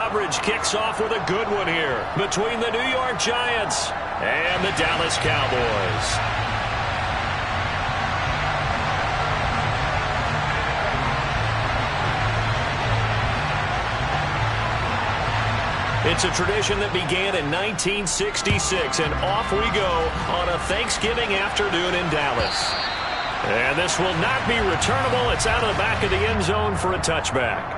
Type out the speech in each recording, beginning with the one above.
Coverage kicks off with a good one here between the New York Giants and the Dallas Cowboys. It's a tradition that began in 1966, and off we go on a Thanksgiving afternoon in Dallas. And this will not be returnable. It's out of the back of the end zone for a touchback.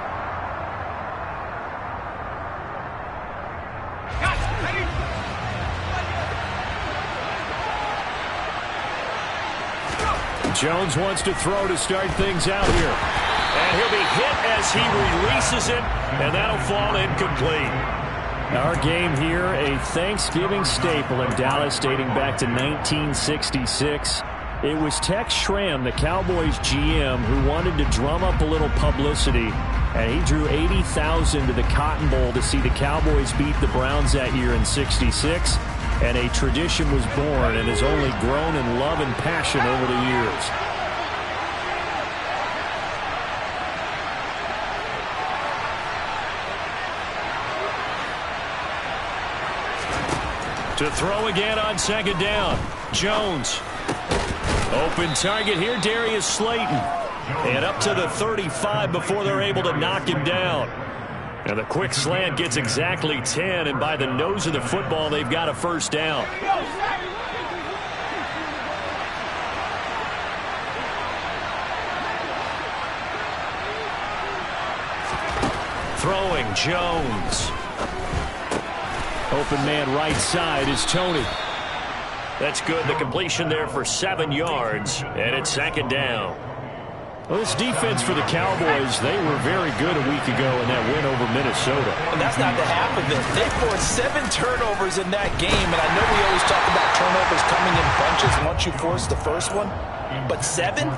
Jones wants to throw to start things out here. And he'll be hit as he releases it, and that'll fall incomplete. Our game here, a Thanksgiving staple in Dallas dating back to 1966. It was Tex Schramm, the Cowboys GM, who wanted to drum up a little publicity, and he drew 80,000 to the Cotton Bowl to see the Cowboys beat the Browns that year in '66. And a tradition was born and has only grown in love and passion over the years. To throw again on second down. Jones. Open target here, Darius Slayton. And up to the 35 before they're able to knock him down. And the quick slant gets exactly 10, and by the nose of the football, they've got a first down. Throwing, Jones. Open man right side is Tony. That's good. The completion there for 7 yards, and it's second down. Well, this defense for the Cowboys, they were very good a week ago in that win over Minnesota. And that's not the half of it. They forced 7 turnovers in that game, and I know we always talk about turnovers coming in bunches once you force the first one, but 7?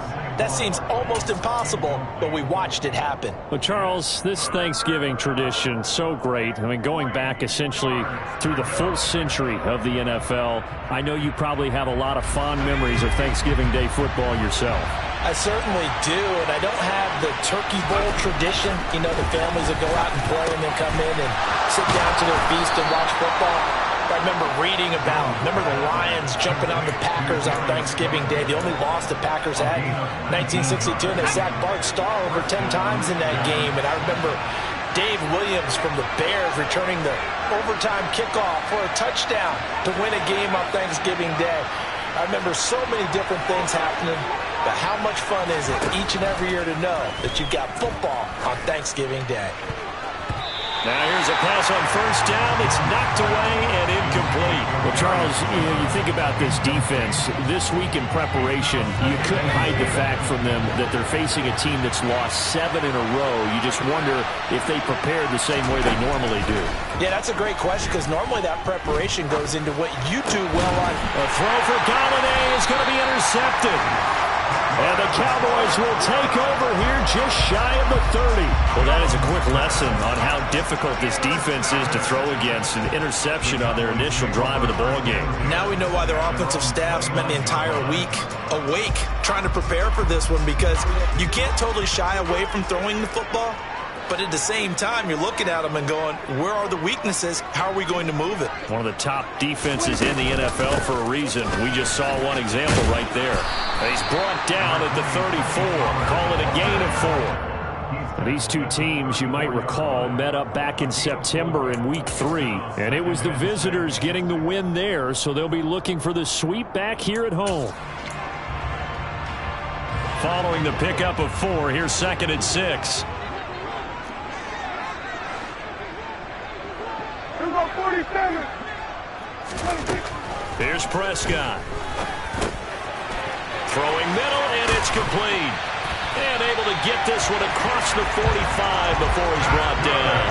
That seems almost impossible, but we watched it happen. Well, Charles, this Thanksgiving tradition, so great. I mean, going back essentially through the full century of the NFL, I know you probably have a lot of fond memories of Thanksgiving Day football yourself. I certainly do, and I don't have the Turkey Bowl tradition. You know, the families that go out and play and then come in and sit down to their feast and watch football. I remember reading about, the Lions jumping on the Packers on Thanksgiving Day. The only loss the Packers had in 1962, and they sacked Bart Starr over 10 times in that game. And I remember Dave Williams from the Bears returning the overtime kickoff for a touchdown to win a game on Thanksgiving Day. I remember so many different things happening, but how much fun is it each and every year to know that you've got football on Thanksgiving Day? Now here's a pass on first down. It's knocked away and incomplete. Well, Charles, you think about this defense. This week in preparation, you couldn't hide the fact from them that they're facing a team that's lost 7 in a row. You just wonder if they prepared the same way they normally do. Yeah, that's a great question, because normally that preparation goes into what you do well on. A throw for Galladay is going to be intercepted. And the Cowboys will take over here just shy of the 30. Well, that is a quick lesson on how difficult this defense is to throw against. An interception on their initial drive of the ballgame. Now we know why their offensive staff spent the entire week awake trying to prepare for this one, because you can't totally shy away from throwing the football. But at the same time, you're looking at them and going, where are the weaknesses? How are we going to move it? One of the top defenses in the NFL for a reason. We just saw one example right there. He's brought down at the 34. Call it a gain of 4. These two teams, you might recall, met up back in September in Week 3. And it was the visitors getting the win there, so they'll be looking for the sweep back here at home. Following the pickup of 4, here's 2nd and 6. Here's Prescott. Throwing middle, and it's complete. And able to get this one across the 45 before he's brought down.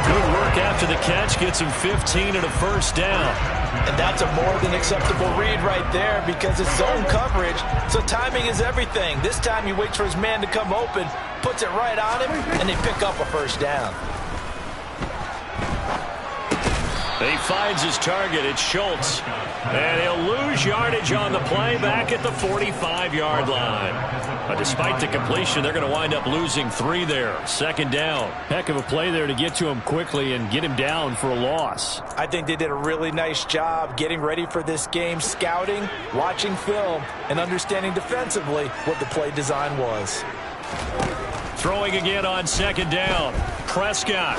Good work after the catch. Gets him 15 and a first down. And that's a more than acceptable read right there, because it's zone coverage, so timing is everything. This time he waits for his man to come open, puts it right on him, and they pick up a first down. He finds his target. It's Schultz. And he'll lose yardage on the play back at the 45-yard line. But despite the completion, they're going to wind up losing 3 there. Second down. Heck of a play there to get to him quickly and get him down for a loss. I think they did a really nice job getting ready for this game, scouting, watching film, and understanding defensively what the play design was. Throwing again on second down. Prescott.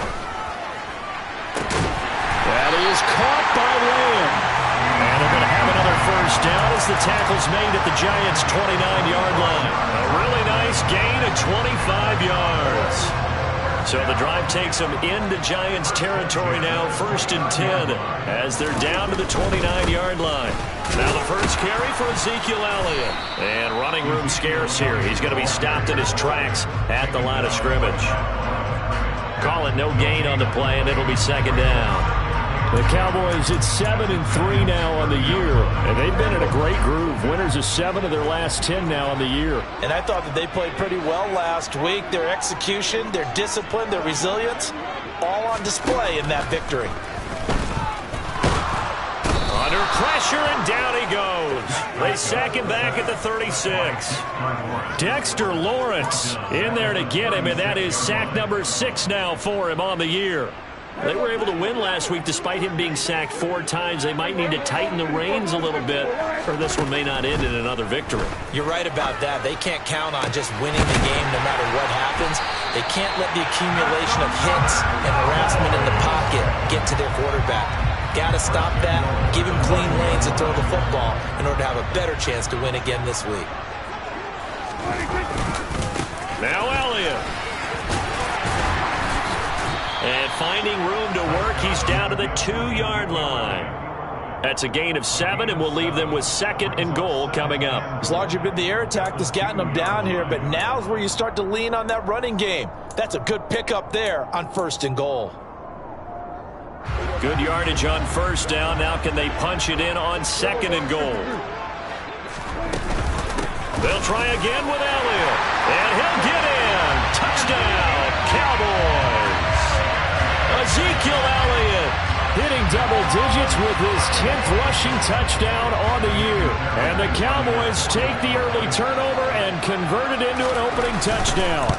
That is caught by Lamb. And they're going to have another first down as the tackle's made at the Giants' 29-yard line. A really nice gain of 25 yards. So the drive takes them into Giants territory now, 1st and 10, as they're down to the 29-yard line. Now the first carry for Ezekiel Elliott. And running room scarce here. He's going to be stopped in his tracks at the line of scrimmage. Call it no gain on the play, and it'll be second down. The Cowboys at 7-3 now on the year, and they've been in a great groove. Winners of 7 of their last 10 now on the year. And I thought that they played pretty well last week. Their execution, their discipline, their resilience, all on display in that victory. Under pressure, and down he goes. They sack him back at the 36. Dexter Lawrence in there to get him, and that is sack number 6 now for him on the year. They were able to win last week despite him being sacked 4 times. They might need to tighten the reins a little bit, or this one may not end in another victory. You're right about that. They can't count on just winning the game no matter what happens. They can't let the accumulation of hits and harassment in the pocket get to their quarterback. Got to stop that, give him clean lanes to throw the football in order to have a better chance to win again this week. Now Elliott. And finding room to work, he's down to the 2-yard line. That's a gain of 7, and we'll leave them with 2nd and goal coming up. It's largely been the air attack that's gotten them down here, but now's where you start to lean on that running game. That's a good pickup there on 1st and goal. Good yardage on 1st down. Now can they punch it in on 2nd and goal? They'll try again with Elliott, and he'll get in. Touchdown, Cowboys. Ezekiel Elliott hitting double digits with his 10th rushing touchdown on the year. And the Cowboys take the early turnover and convert it into an opening touchdown.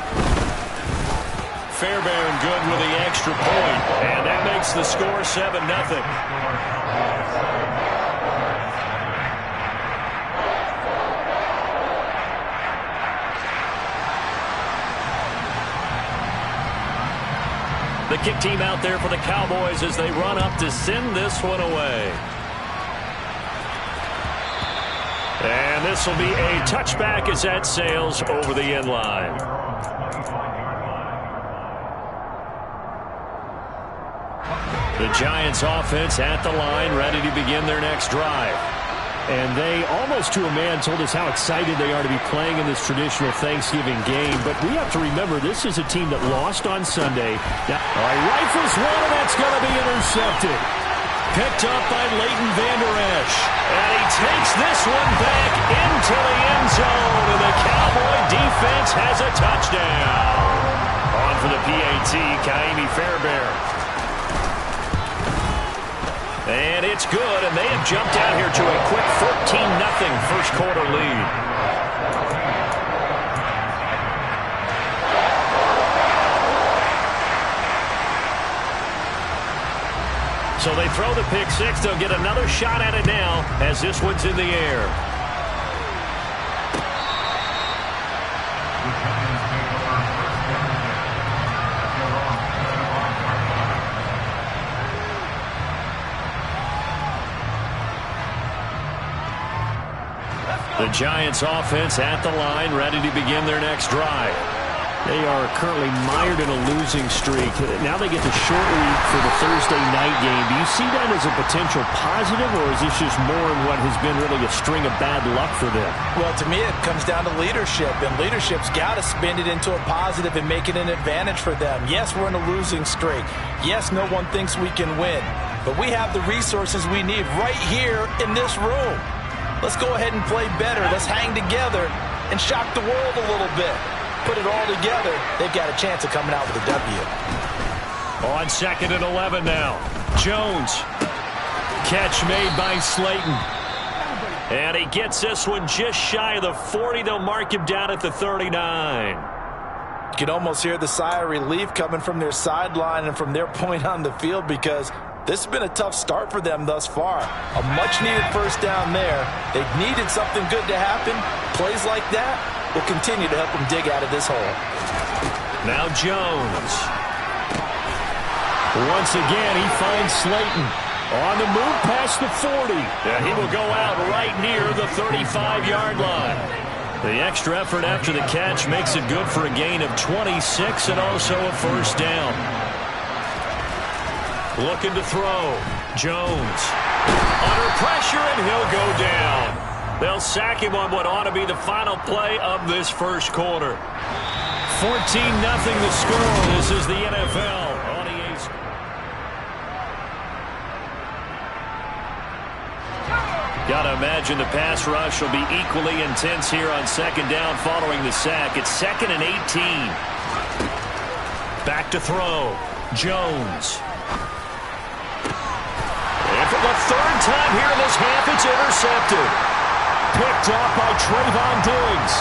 Fairbairn good with the extra point, and that makes the score 7-0. The kick team out there for the Cowboys as they run up to send this one away. And this will be a touchback as that sails over the end line. The Giants offense at the line, ready to begin their next drive. And they, almost to a man, told us how excited they are to be playing in this traditional Thanksgiving game. But we have to remember, this is a team that lost on Sunday. Now, rifles one, and that's going to be intercepted. Picked up by Leighton Vander Esch. And he takes this one back into the end zone. And the Cowboy defense has a touchdown. On for the PAT, Kaimi Fairbairn. And it's good, and they have jumped out here to a quick 14-0 first quarter lead. So they throw the pick six. They'll get another shot at it now as this one's in the air. The Giants offense at the line, ready to begin their next drive. They are currently mired in a losing streak. Now they get the short week for the Thursday night game. Do you see that as a potential positive, or is this just more in what has been really a string of bad luck for them? Well, to me, it comes down to leadership, and leadership's got to spin it into a positive and make it an advantage for them. Yes, we're in a losing streak. Yes, no one thinks we can win, but we have the resources we need right here in this room. Let's go ahead and play better. Let's hang together and shock the world a little bit. Put it all together. They've got a chance of coming out with a W. On 2nd and 11 now. Jones. Catch made by Slayton. And he gets this one just shy of the 40. They'll mark him down at the 39. You can almost hear the sigh of relief coming from their sideline and from their point on the field, because this has been a tough start for them thus far. A much-needed first down there. They've needed something good to happen. Plays like that will continue to help them dig out of this hole. Now Jones. Once again, he finds Slayton. On the move past the 40. And he will go out right near the 35-yard line. The extra effort after the catch makes it good for a gain of 26 and also a first down. Looking to throw. Jones. Under pressure, and he'll go down. They'll sack him on what ought to be the final play of this first quarter. 14-0 the score. This is the NFL. Got to imagine the pass rush will be equally intense here on second down following the sack. It's 2nd and 18. Back to throw. Jones. And for the third time here in this half, it's intercepted. Picked off by Trayvon Diggs.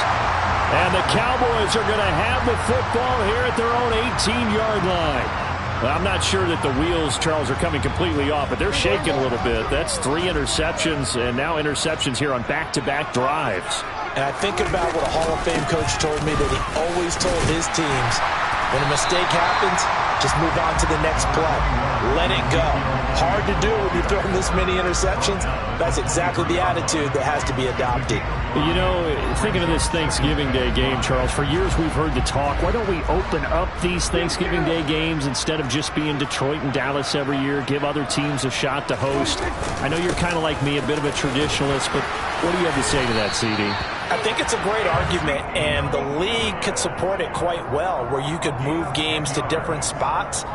And the Cowboys are going to have the football here at their own 18-yard line. Well, I'm not sure that the wheels, Charles, are coming completely off, but they're shaking a little bit. That's 3 interceptions, and now interceptions here on back-to-back drives. And I think about what a Hall of Fame coach told me that he always told his teams, when a mistake happens, just move on to the next play. Let it go. Hard to do when you're throwing this many interceptions. That's exactly the attitude that has to be adopted. You know, thinking of this Thanksgiving Day game, Charles, for years we've heard the talk, why don't we open up these Thanksgiving Day games instead of just being Detroit and Dallas every year, give other teams a shot to host? I know you're kind of like me, a bit of a traditionalist, but what do you have to say to that, CD? I think it's a great argument, and the league could support it quite well, where you could move games to different spots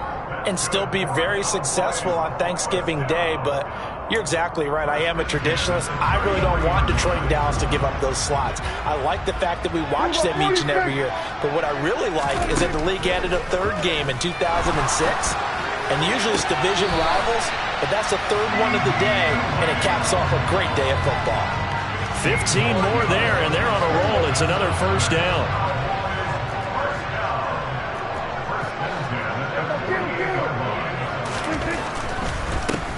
and still be very successful on Thanksgiving Day. But you're exactly right. I am a traditionalist. I really don't want Detroit and Dallas to give up those slots. I like the fact that we watch them each and every year. But what I really like is that the league added a third game in 2006. And usually it's division rivals, but that's the third one of the day, and it caps off a great day of football. 15 more there, and they're on a roll. It's another first down.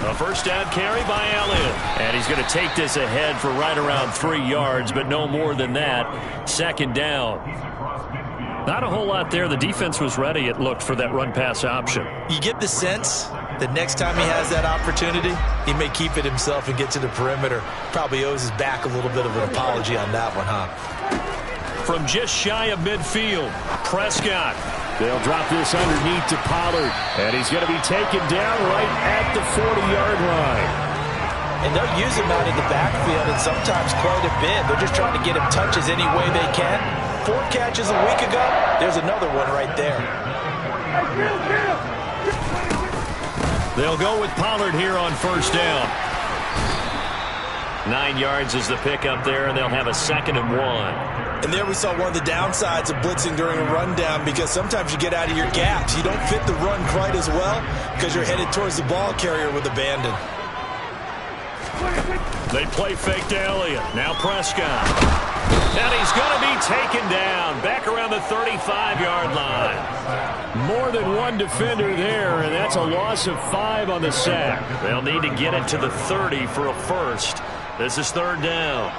A first down carry by Elliott. And he's going to take this ahead for right around 3 yards, but no more than that. Second down. Not a whole lot there. The defense was ready, it looked, for that run-pass option. You get the sense that next time he has that opportunity, he may keep it himself and get to the perimeter. Probably owes his back a little bit of an apology on that one, huh? From just shy of midfield, Prescott. They'll drop this underneath to Pollard. And he's going to be taken down right at the 40-yard line. And they'll use him out in the backfield, and sometimes quite a bit. They're just trying to get him touches any way they can. 4 catches a week ago. There's another one right there. They'll go with Pollard here on first down. 9 yards is the pickup there, and they'll have a 2nd and 1. And there we saw one of the downsides of blitzing during a rundown, because sometimes you get out of your gaps. You don't fit the run quite as well because you're headed towards the ball carrier with abandon. They play fake to Elliott. Now Prescott. And he's going to be taken down back around the 35-yard line. More than one defender there, and that's a loss of 5 on the sack. They'll need to get it to the 30 for a first. This is third down.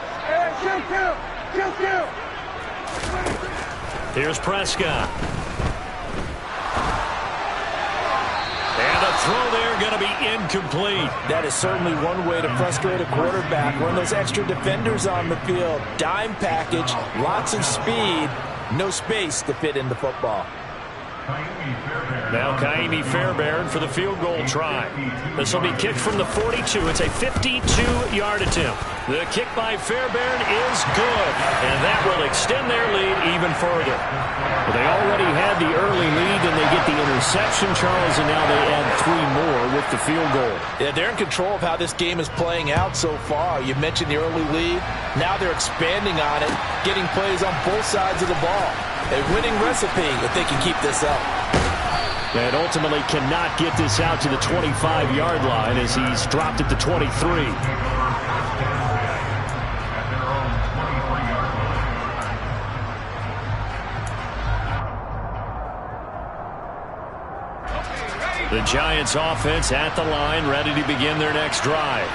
Here's Prescott. And the throw there going to be incomplete. That is certainly one way to frustrate a quarterback. Run those extra defenders on the field. Dime package, lots of speed, no space to fit in the football. Now Kaimi Fairbairn for the field goal try. This will be kicked from the 42. It's a 52-yard attempt. The kick by Fairbairn is good, and that will extend their lead even further. Well, they already had the early lead, and they get the interception, Charles, and now they add 3 more with the field goal. Yeah, they're in control of how this game is playing out so far. You mentioned the early lead. Now they're expanding on it, getting plays on both sides of the ball. A winning recipe if they can keep this up. And ultimately cannot get this out to the 25-yard line as he's dropped it to 23. The Giants offense at the line, ready to begin their next drive.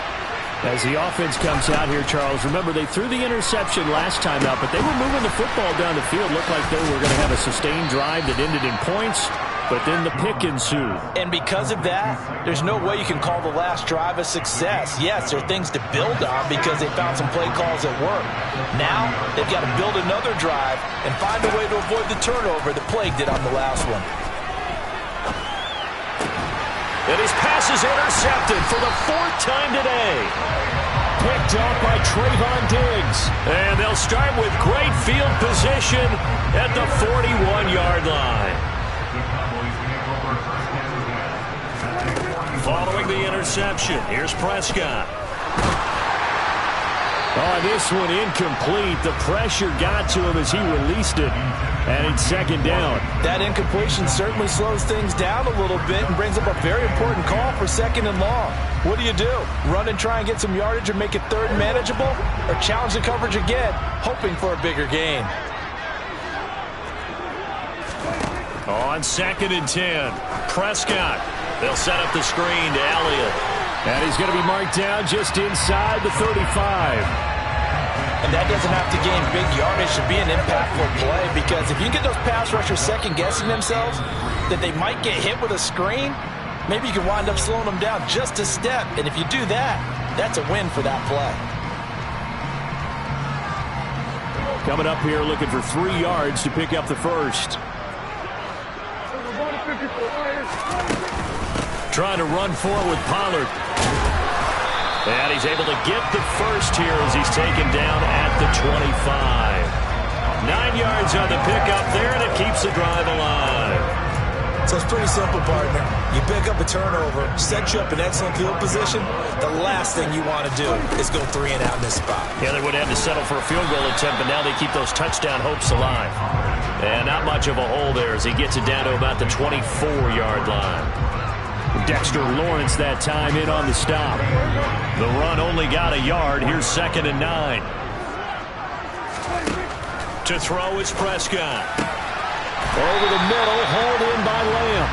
As the offense comes out here, Charles, remember they threw the interception last time out, but they were moving the football down the field. Looked like they were going to have a sustained drive that ended in points, but then the pick ensued. And because of that, there's no way you can call the last drive a success. Yes, there are things to build on because they found some play calls that work. Now, they've got to build another drive and find a way to avoid the turnover that plagued it on the last one. And his pass is intercepted for the 4th time today. Picked off by Trayvon Diggs. And they'll start with great field position at the 41-yard line. Following the interception, here's Prescott. Oh, this one incomplete. The pressure got to him as he released it. And it's 2nd down. That incompletion certainly slows things down a little bit and brings up a very important call for 2nd and long. What do? Run and try and get some yardage or make it 3rd manageable? Or challenge the coverage again, hoping for a bigger gain? On 2nd and 10, Prescott. They'll set up the screen to Elliott. And he's going to be marked down just inside the 35. And that doesn't have to gain big yardage to be an impactful play, because if you can get those pass rushers second-guessing themselves that they might get hit with a screen, maybe you can wind up slowing them down just a step. And if you do that, that's a win for that play. Coming up here looking for 3 yards to pick up the first. Trying to run forward with Pollard. And he's able to get the first here as he's taken down at the 25. 9 yards on the pickup there, and it keeps the drive alive. So it's pretty simple, partner. You pick up a turnover, set you up in excellent field position. The last thing you want to do is go 3 and out in this spot. Yeah, they would have to settle for a field goal attempt, but now they keep those touchdown hopes alive. And not much of a hole there as he gets it down to about the 24-yard line. Dexter Lawrence that time in on the stop. The run only got a yard. Here's 2nd and 9. To throw is Prescott. Over the middle, hauled in by Lamb.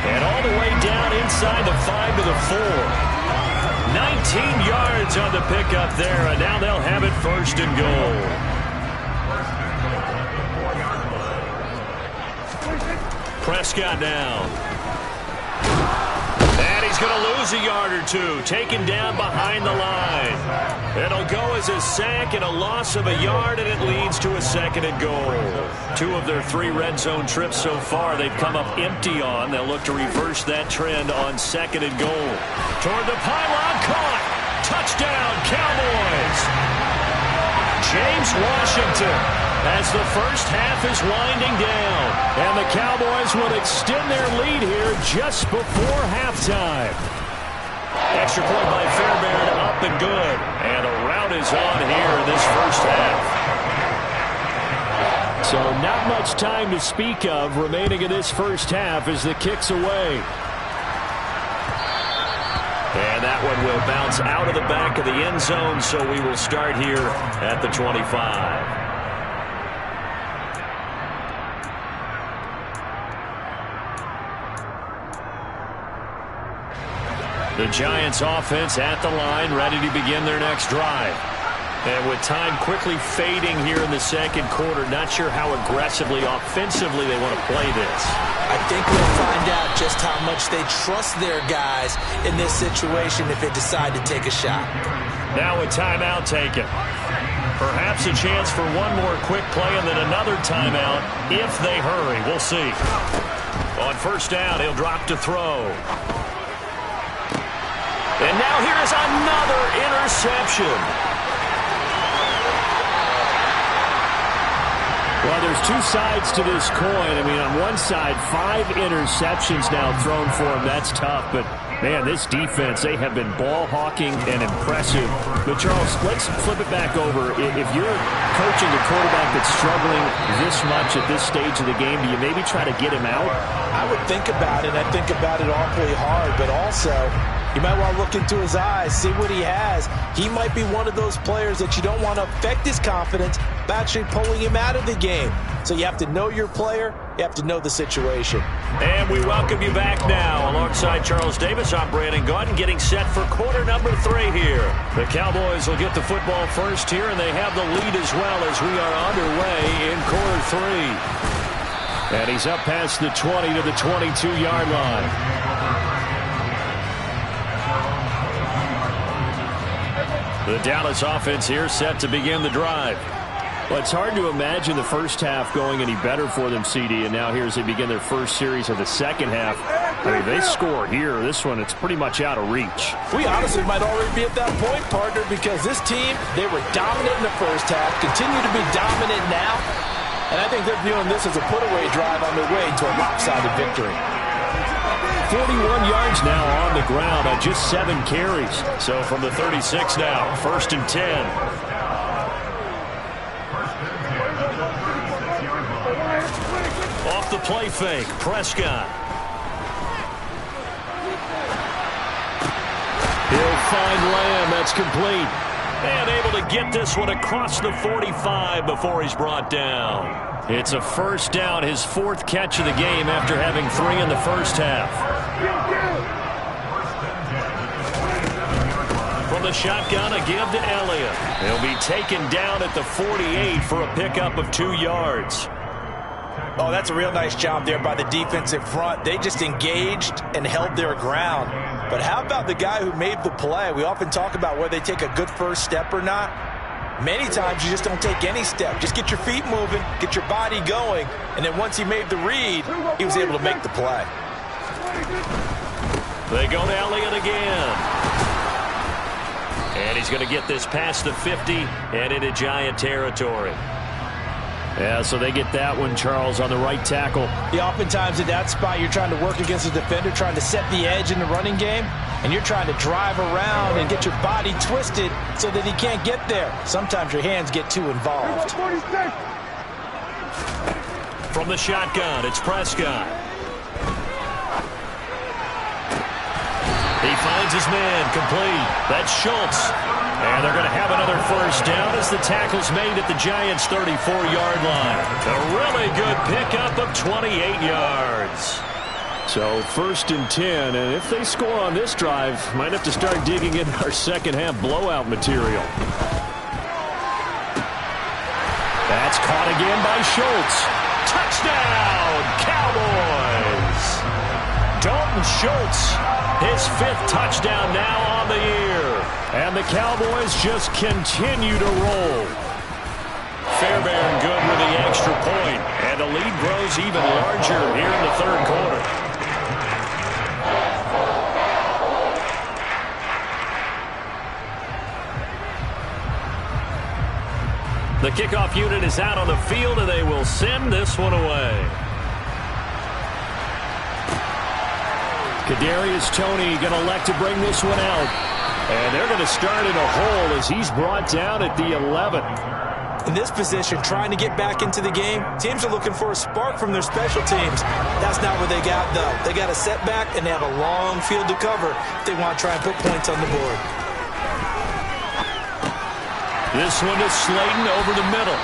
And all the way down inside the 5 to the 4. 19 yards on the pickup there, and now they'll have it 1st and goal. Prescott down. And he's going to lose a yard or two, taken down behind the line. It'll go as a sack and a loss of a yard, and it leads to a 2nd and goal. 2 of their 3 red zone trips so far they've come up empty on. They'll look to reverse that trend on 2nd and goal. Toward the pylon, caught. Touchdown, Cowboys. James Washington as the first half is winding down. And the Cowboys will extend their lead here just before halftime. Extra point by Fairbairn, up and good. And a rout is on here in this first half. So not much time to speak of remaining in this first half as the kick's away. And that one will bounce out of the back of the end zone, so we will start here at the 25. The Giants offense at the line, ready to begin their next drive. And with time quickly fading here in the 2nd quarter, not sure how aggressively, offensively they want to play this. I think we'll find out just how much they trust their guys in this situation if they decide to take a shot. Now a timeout taken. Perhaps a chance for one more quick play and then another timeout if they hurry. We'll see. On 1st down, he'll drop to throw. And now here is another interception. Well, there's two sides to this coin. I mean, on one side, 5 interceptions now thrown for him. That's tough, but man, this defense, they have been ball hawking and impressive. But, Charles, let's flip it back over. If you're coaching a quarterback that's struggling this much at this stage of the game, do you maybe try to get him out? I would think about it. I think about it awfully hard, but also you might want to look into his eyes, see what he has. He might be one of those players that you don't want to affect his confidence by actually pulling him out of the game. So you have to know your player. You have to know the situation. And we welcome you back now. Alongside Charles Davis, I'm Brandon Gaudin, getting set for quarter number 3 here. The Cowboys will get the football first here, and they have the lead as well as we are underway in quarter 3. And he's up past the 20 to the 22-yard line. The Dallas offense here set to begin the drive. Well, it's hard to imagine the first half going any better for them, CD, and now here as they begin their first series of the second half. I mean, they score here. This one, it's pretty much out of reach. We honestly might already be at that point, partner, because this team, they were dominant in the first half, continue to be dominant now, and I think they're viewing this as a put-away drive on their way to a lopsided victory. 41 yards now on the ground on just 7 carries. So from the 36 now, 1st and 10. Off the play fake, Prescott. He'll find Lamb. That's complete. And able to get this one across the 45 before he's brought down. It's a first down, his 4th catch of the game after having 3 in the first half. From the shotgun, a give to Elliott. He'll be taken down at the 48 for a pickup of 2 yards. Oh, that's a real nice job there by the defensive front. They just engaged and held their ground. But how about the guy who made the play? We often talk about whether they take a good first step or not. Many times you just don't take any step. Just get your feet moving, get your body going, and then once he made the read, he was able to make the play. They go to Elliott again. And he's going to get this past the 50 and into Giant territory. Yeah, so they get that one, Charles, on the right tackle. Yeah, oftentimes at that spot, you're trying to work against a defender, trying to set the edge in the running game, and you're trying to drive around and get your body twisted so that he can't get there. Sometimes your hands get too involved. From the shotgun, it's Prescott. He finds his man, complete. That's Schultz. And they're going to have another first down as the tackle's made at the Giants' 34-yard line. A really good pickup of 28 yards. So 1st and 10, and if they score on this drive, might have to start digging in our second-half blowout material. That's caught again by Schultz. Touchdown, Cowboys! Dalton Schultz, his 5th touchdown now on the year. And the Cowboys just continue to roll. Fairbairn good with the extra point, and the lead grows even larger here in the 3rd quarter. The kickoff unit is out on the field, and they will send this one away. Kadarius Toney going to elect to bring this one out. And they're going to start in a hole as he's brought down at the 11. In this position, trying to get back into the game, teams are looking for a spark from their special teams. That's not what they got, though. They got a setback, and they have a long field to cover if they want to try and put points on the board. This one is Slayton over the middle.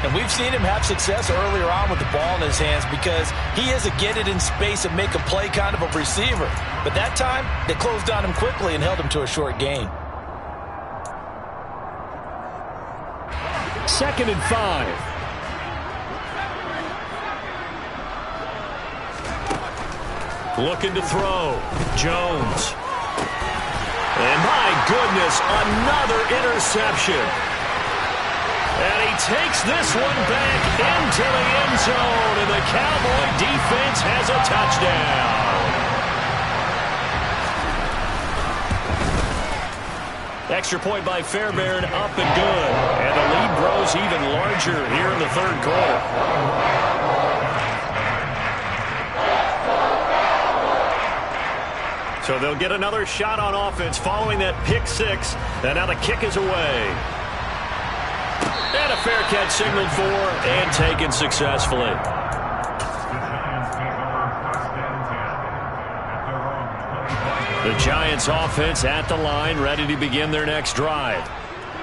And we've seen him have success earlier on with the ball in his hands because he is a get it in space and make a play kind of a receiver. But that time, they closed on him quickly and held him to a short gain. 2nd and 5. Looking to throw. Jones. And my goodness, another interception. And he takes this one back into the end zone, and the Cowboy defense has a touchdown. Extra point by Fairbairn, up and good. And the lead grows even larger here in the third quarter. So they'll get another shot on offense following that pick six. And now the kick is away. And a fair catch signaled for and taken successfully. The Giants offense at the line, ready to begin their next drive.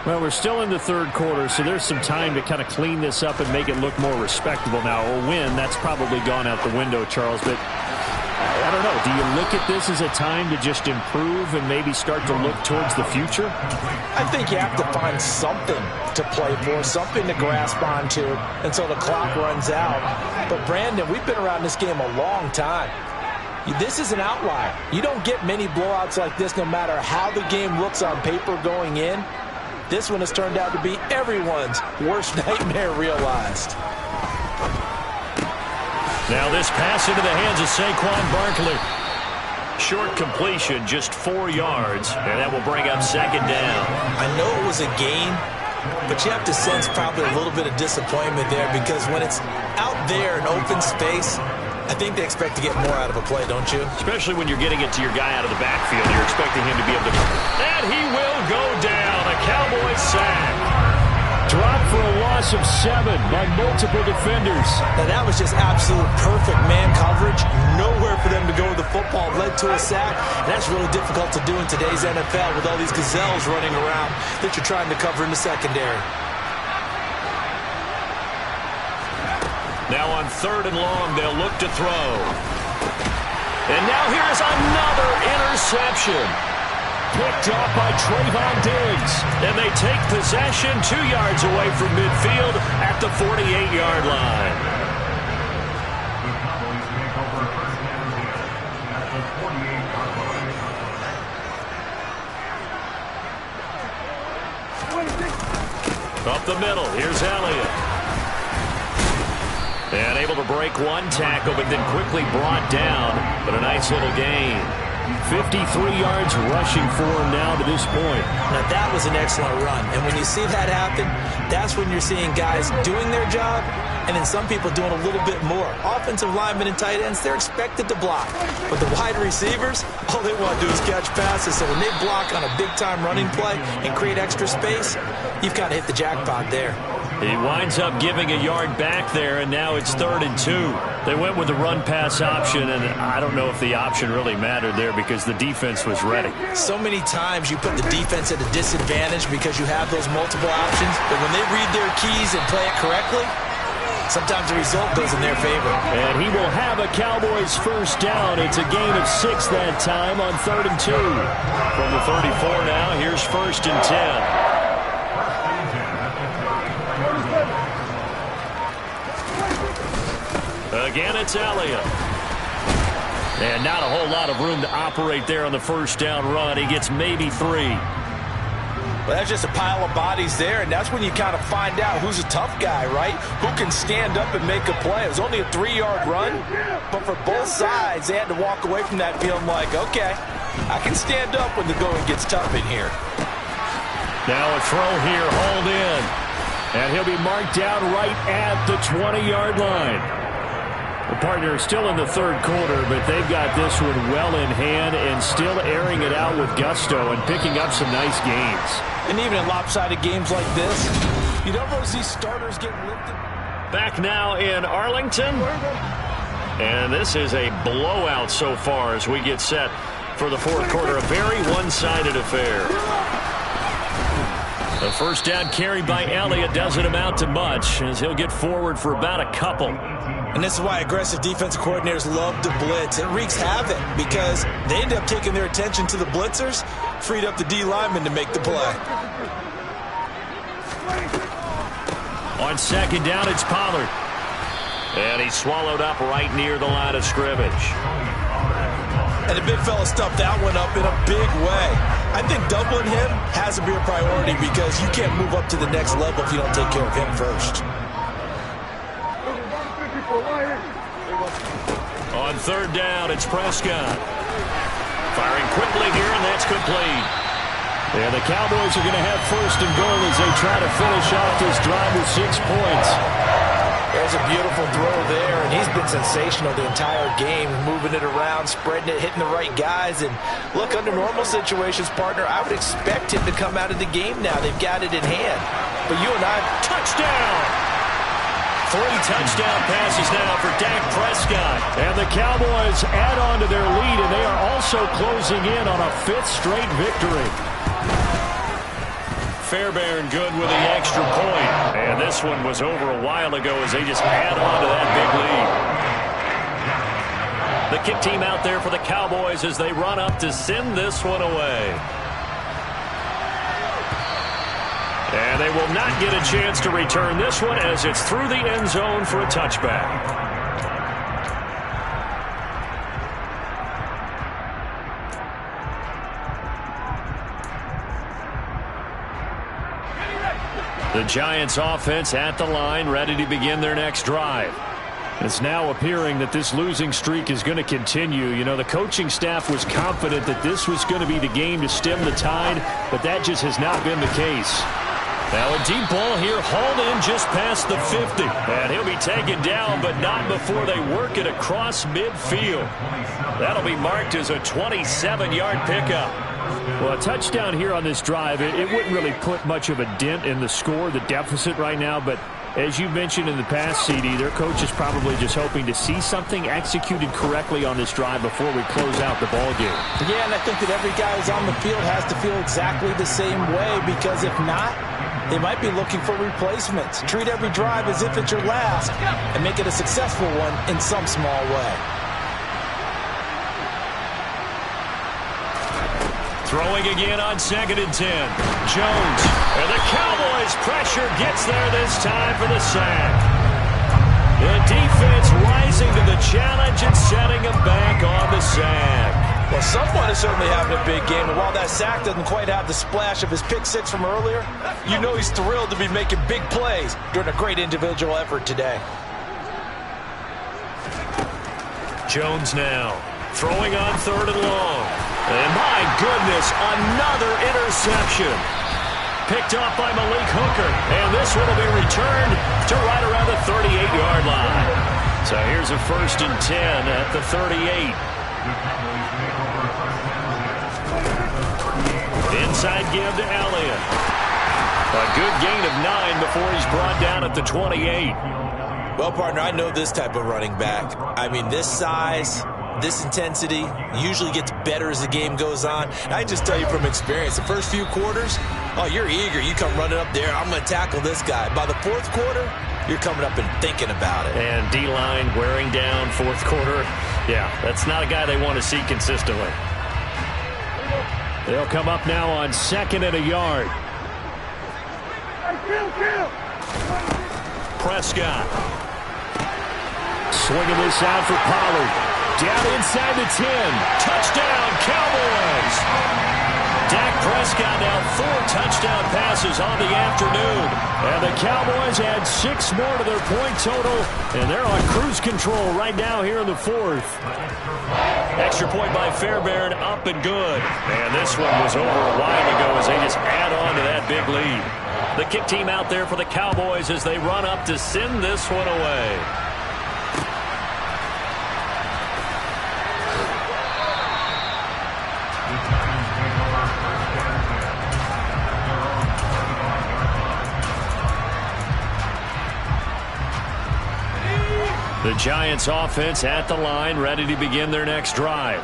Well, we're still in the third quarter, so there's some time to kind of clean this up and make it look more respectable now. A win, that's probably gone out the window, Charles, but I don't know. Do you look at this as a time to just improve and maybe start to look towards the future? I think you have to find something to play for, something to grasp onto until the clock runs out. But, Brandon, we've been around this game a long time. This is an outlier. You don't get many blowouts like this no matter how the game looks on paper going in. This one has turned out to be everyone's worst nightmare realized. Now this pass into the hands of Saquon Barkley. Short completion, just 4 yards, and that will bring up second down. I know it was a gain, but you have to sense probably a little bit of disappointment there because when it's out there in open space, I think they expect to get more out of a play, don't you? Especially when you're getting it to your guy out of the backfield. You're expecting him to be able to... And he will go down. A Cowboys sack. Dropped for a loss of 7 by multiple defenders. Now that was just absolute perfect man coverage. Nowhere for them to go with the football. Led to a sack. And that's really difficult to do in today's NFL with all these gazelles running around that you're trying to cover in the secondary. Now on 3rd and long, they'll look to throw. And now here's another interception. Picked off by Trayvon Diggs. And they take possession 2 yards away from midfield at the 48-yard line. Up the middle, here's Elliott. And able to break one tackle, but then quickly brought down. But a nice little gain. 53 yards rushing for him now to this point. Now that was an excellent run. And when you see that happen, that's when you're seeing guys doing their job and then some people doing a little bit more. Offensive linemen and tight ends, they're expected to block. But the wide receivers, all they want to do is catch passes. So when they block on a big-time running play and create extra space, you've kind of hit the jackpot there. He winds up giving a yard back there, and now it's 3rd and 2. They went with the run-pass option, and I don't know if the option really mattered there because the defense was ready. So many times you put the defense at a disadvantage because you have those multiple options, but when they read their keys and play it correctly, sometimes the result goes in their favor. And he will have a Cowboys first down. It's a gain of 6 that time on 3rd and 2. From the 34 now, here's 1st and 10. Again, it's Elliott. And not a whole lot of room to operate there on the first down run. He gets maybe 3. Well, that's just a pile of bodies there, and that's when you kind of find out who's a tough guy, right? Who can stand up and make a play. It was only a 3-yard run, but for both sides, they had to walk away from that feeling like, okay, I can stand up when the going gets tough in here. Now a throw here, hauled in. And he'll be marked down right at the 20-yard line. The partner is still in the third quarter, but they've got this one well in hand and still airing it out with gusto and picking up some nice gains. And even in lopsided games like this, you don't know these starters get lifted. Back now in Arlington. And this is a blowout so far as we get set for the fourth quarter. A very one-sided affair. The first down carried by Elliott doesn't amount to much as he'll get forward for about a couple. And this is why aggressive defensive coordinators love to blitz. It wreaks havoc because they end up taking their attention to the blitzers, freed up the D lineman to make the play. On second down, it's Pollard. And he's swallowed up right near the line of scrimmage. And the big fella stuffed that one up in a big way. I think doubling him has to be a priority because you can't move up to the next level if you don't take care of him first. On third down, it's Prescott. Firing quickly here, and that's complete. And the Cowboys are going to have first and goal as they try to finish off this drive with 6 points. There's a beautiful throw there, and he's been sensational the entire game, moving it around, spreading it, hitting the right guys. And look, under normal situations, partner, I would expect him to come out of the game now. They've got it in hand. But you and I, touchdown! 3 touchdown passes now for Dak Prescott. And the Cowboys add on to their lead, and they are also closing in on a 5th straight victory. Fairbairn good with the extra point. And this one was over a while ago as they just add on to that big lead. The kick team out there for the Cowboys as they run up to send this one away. And they will not get a chance to return this one as it's through the end zone for a touchback. The Giants offense at the line, ready to begin their next drive. It's now appearing that this losing streak is going to continue. You know, the coaching staff was confident that this was going to be the game to stem the tide, but that just has not been the case. Now a deep ball here, hauled in just past the 50. And he'll be taken down, but not before they work it across midfield. That'll be marked as a 27-yard pickup. Well, a touchdown here on this drive, it wouldn't really put much of a dent in the score, the deficit right now. But as you mentioned in the past, CD, their coach is probably just hoping to see something executed correctly on this drive before we close out the ball game. Yeah, and I think that every guy who's on the field has to feel exactly the same way, because if not, they might be looking for replacements. Treat every drive as if it's your last and make it a successful one in some small way. Throwing again on 2nd and 10. Jones. And the Cowboys pressure gets there this time for the sack. The defense rising to the challenge and setting him back on the sack. Well, someone is certainly having a big game, and while that sack doesn't quite have the splash of his pick six from earlier, you know he's thrilled to be making big plays during a great individual effort today. Jones now throwing on 3rd and long. And my goodness, another interception. Picked off by Malik Hooker. And this one will be returned to right around the 38-yard line. So here's a 1st and 10 at the 38. Inside give to Elliott. A good gain of 9 before he's brought down at the 28. Well, partner, I know this type of running back. I mean, this size, this intensity usually gets better as the game goes on. And I just tell you from experience, the first few quarters, oh, you're eager. You come running up there, I'm going to tackle this guy. By the 4th quarter, you're coming up and thinking about it. And D-line wearing down 4th quarter. Yeah, that's not a guy they want to see consistently. They'll come up now on 2nd and a yard. Prescott. Swinging this out for Pollard. Down inside the 10. Touchdown, Cowboys. Dak Prescott now 4 touchdown passes on the afternoon. And the Cowboys add 6 more to their point total. And they're on cruise control right now here in the 4th. Extra point by Fairbairn, up and good. And this one was over a while ago as they just add on to that big lead. The kick team out there for the Cowboys as they run up to send this one away. The Giants offense at the line, ready to begin their next drive.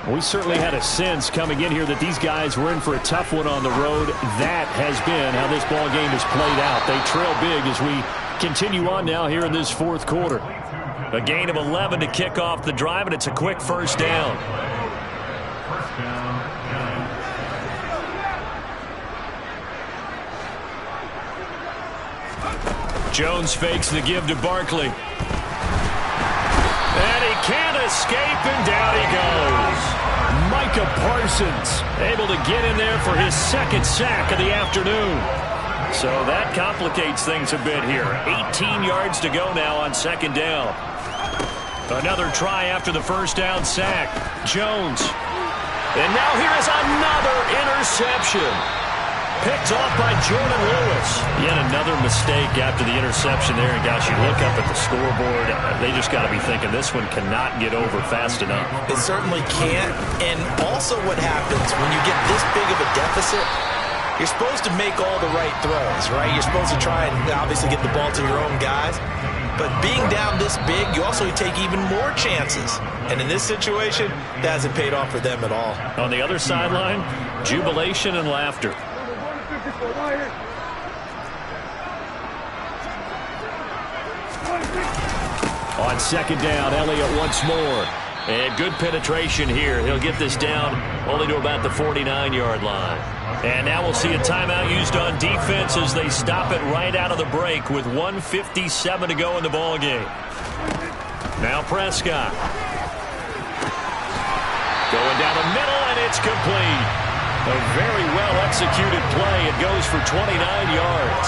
We certainly had a sense coming in here that these guys were in for a tough one on the road. That has been how this ball game has played out. They trail big as we continue on now here in this 4th quarter. A gain of 11 to kick off the drive, and it's a quick 1st down. Jones fakes the give to Barkley. And he can't escape, and down he goes. Micah Parsons able to get in there for his 2nd sack of the afternoon. So that complicates things a bit here. 18 yards to go now on 2nd down. Another try after the 1st down sack. Jones. And now here is another interception. Picked off by Jordan Lewis. Yet another mistake after the interception there. And gosh, you look up at the scoreboard, they just got to be thinking this one cannot get over fast enough. It certainly can't. And also what happens when you get this big of a deficit, you're supposed to make all the right throws, right? You're supposed to try and obviously get the ball to your own guys. But being down this big, you also take even more chances. And in this situation, that hasn't paid off for them at all. On the other sideline, jubilation and laughter. On second down, Elliott once more. And good penetration here. He'll get this down only to about the 49-yard line. And now we'll see a timeout used on defense as they stop it right out of the break with 1:57 to go in the ballgame. Now Prescott. Going down the middle, and it's complete. A very well-executed play. It goes for 29 yards.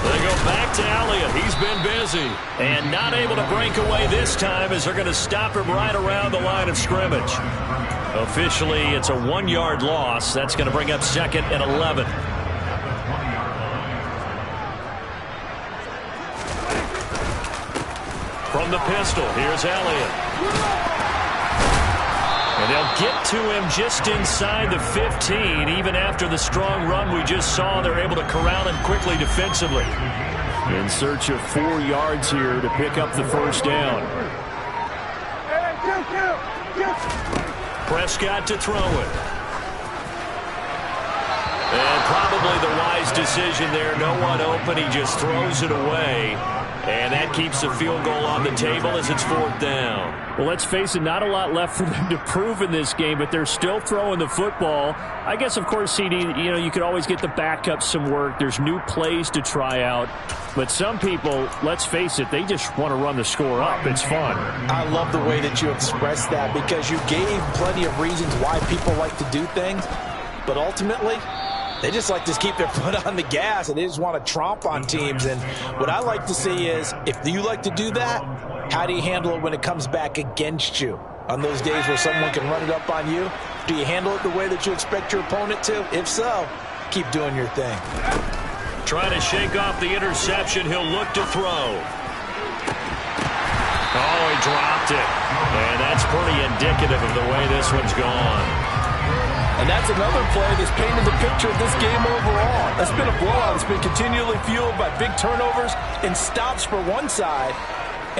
They go back to Elliott. He's been busy. And not able to break away this time as they're going to stop him right around the line of scrimmage. Officially, it's a 1-yard loss. That's going to bring up 2nd and 11. From the pistol, here's Elliott. And they'll get to him just inside the 15. Even after the strong run we just saw, they're able to corral him quickly defensively. In search of 4 yards here to pick up the first down. Prescott to throw it. And probably the wise decision there. No one open. He just throws it away. And that keeps the field goal on the table as it's 4th down. Well, let's face it, not a lot left for them to prove in this game, but they're still throwing the football. I guess, of course, CD, you could always get the backup some work. There's new plays to try out. But some people, let's face it, they just want to run the score up. It's fun. I love the way that you expressed that because you gave plenty of reasons why people like to do things. But ultimately, they just like to keep their foot on the gas, and they just want to tromp on teams. And what I like to see is, if you like to do that, how do you handle it when it comes back against you? On those days where someone can run it up on you, do you handle it the way that you expect your opponent to? If so, keep doing your thing. Trying to shake off the interception. He'll look to throw. Oh, he dropped it. And that's pretty indicative of the way this one's gone. And that's another play that's painted the picture of this game overall. That's been a blowout. It's been continually fueled by big turnovers and stops for one side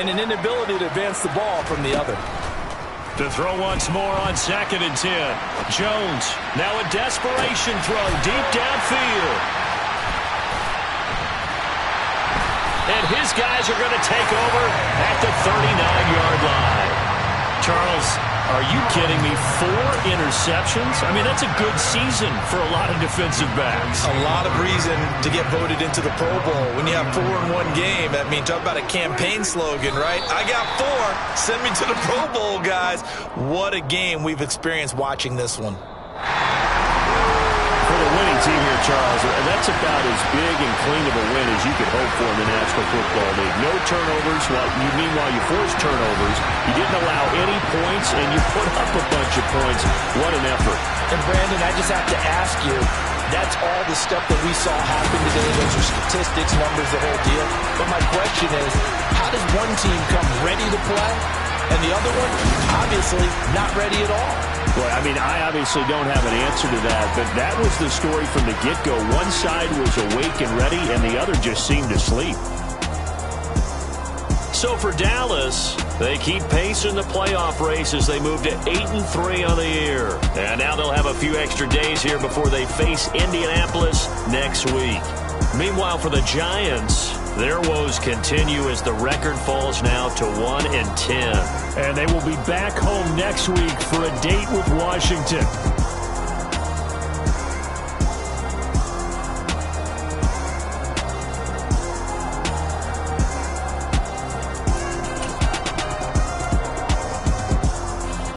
and an inability to advance the ball from the other. To throw once more on 2nd and 10. Jones, now a desperation throw deep downfield. And his guys are going to take over at the 39-yard line. Charles, are you kidding me? 4 interceptions? I mean, that's a good season for a lot of defensive backs. A lot of reason to get voted into the Pro Bowl. When you have 4 in one game, I mean, talk about a campaign slogan, right? I got 4. Send me to the Pro Bowl, guys. What a game we've experienced watching this one. For the winning team here, Charles, that's about as big and clean of a win as you could hope for in the National Football League. No turnovers. Meanwhile, you forced turnovers. You didn't allow any points, and you put up a bunch of points. What an effort. And, Brandon, I just have to ask you, that's all the stuff that we saw happen today. Those are statistics, numbers, the whole deal. But my question is, how does one team come ready to play, and the other one, obviously, not ready at all? Well, I mean, I obviously don't have an answer to that, but that was the story from the get-go. One side was awake and ready, and the other just seemed to sleep. So for Dallas, they keep pace in the playoff race as they move to 8-3 on the year. And now they'll have a few extra days here before they face Indianapolis next week. Meanwhile, for the Giants, their woes continue as the record falls now to 1-10. And they will be back home next week for a date with Washington.